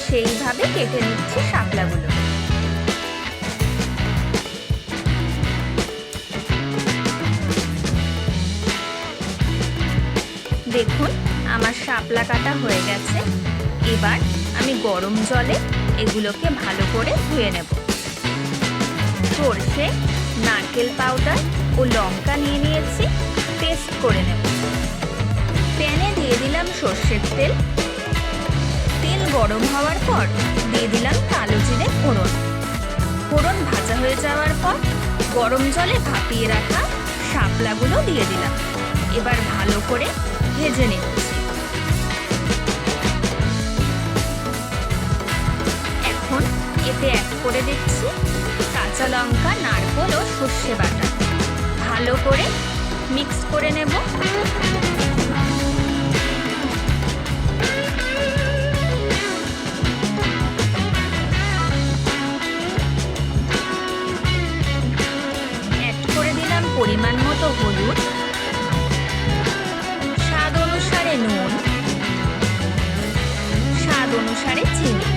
সেইভাবে কেটে নিচ্ছি শাপলাগুলো। দেখুন আমার শাপলা কাটা হয়ে গেছে। এবার আমি গরম জলে এগুলোকে ভালো করে ধুয়ে নেব। সরষে, নারকেল পাউডার ও লঙ্কা নিয়ে নিয়েছি, পেস্ট করে নেব। প্যানে দিয়ে দিলাম সর্ষের তেল। তেল গরম হওয়ার পর দিয়ে দিলাম কালো জিরে ফোড়ন। ফোড়ন ভাজা হয়ে যাওয়ার পর গরম জলে ভাপিয়ে রাখা শাপলাগুলো দিয়ে দিলাম। এবার ভালো করে ভেজে নিচ্ছি। এখন এতে অ্যাড করে দিচ্ছি কাঁচা লঙ্কা, নারকেল ও সর্ষে বাটা। ভালো করে মিক্স করে নেব। অ্যাড করে দিলাম পরিমাণ মতো হলুদ, স্বাদ অনুসারে নুন, স্বাদ অনুসারে চিনি।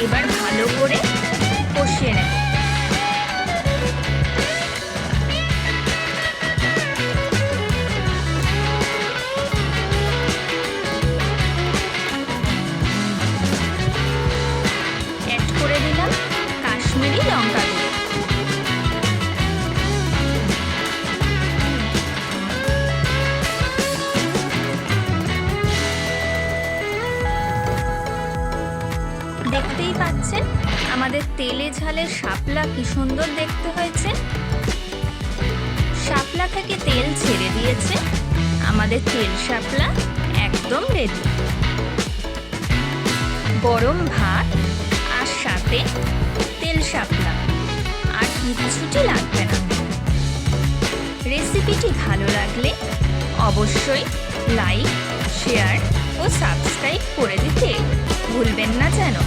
এবার ভালো করে কষিয়ে নেব। অ্যাড করে দিলাম কাশ্মীরি লঙ্কা গুঁড়ো। দেখতেই পাচ্ছেন আমাদের তেলে ঝালে শাপলা কি সুন্দর দেখতে হয়েছে। শাপলা থেকে তেল ছেড়ে দিয়েছে। আমাদের তেল শাপলা একদম রেডি। গরম ভাত আর সাথে তেল শাপলা, আর কিচ্ছুটি লাগবে না। রেসিপিটি ভালো লাগলে অবশ্যই লাইক, শেয়ার ও সাবস্ক্রাইব করে দিতে ভুলবেন না যেন।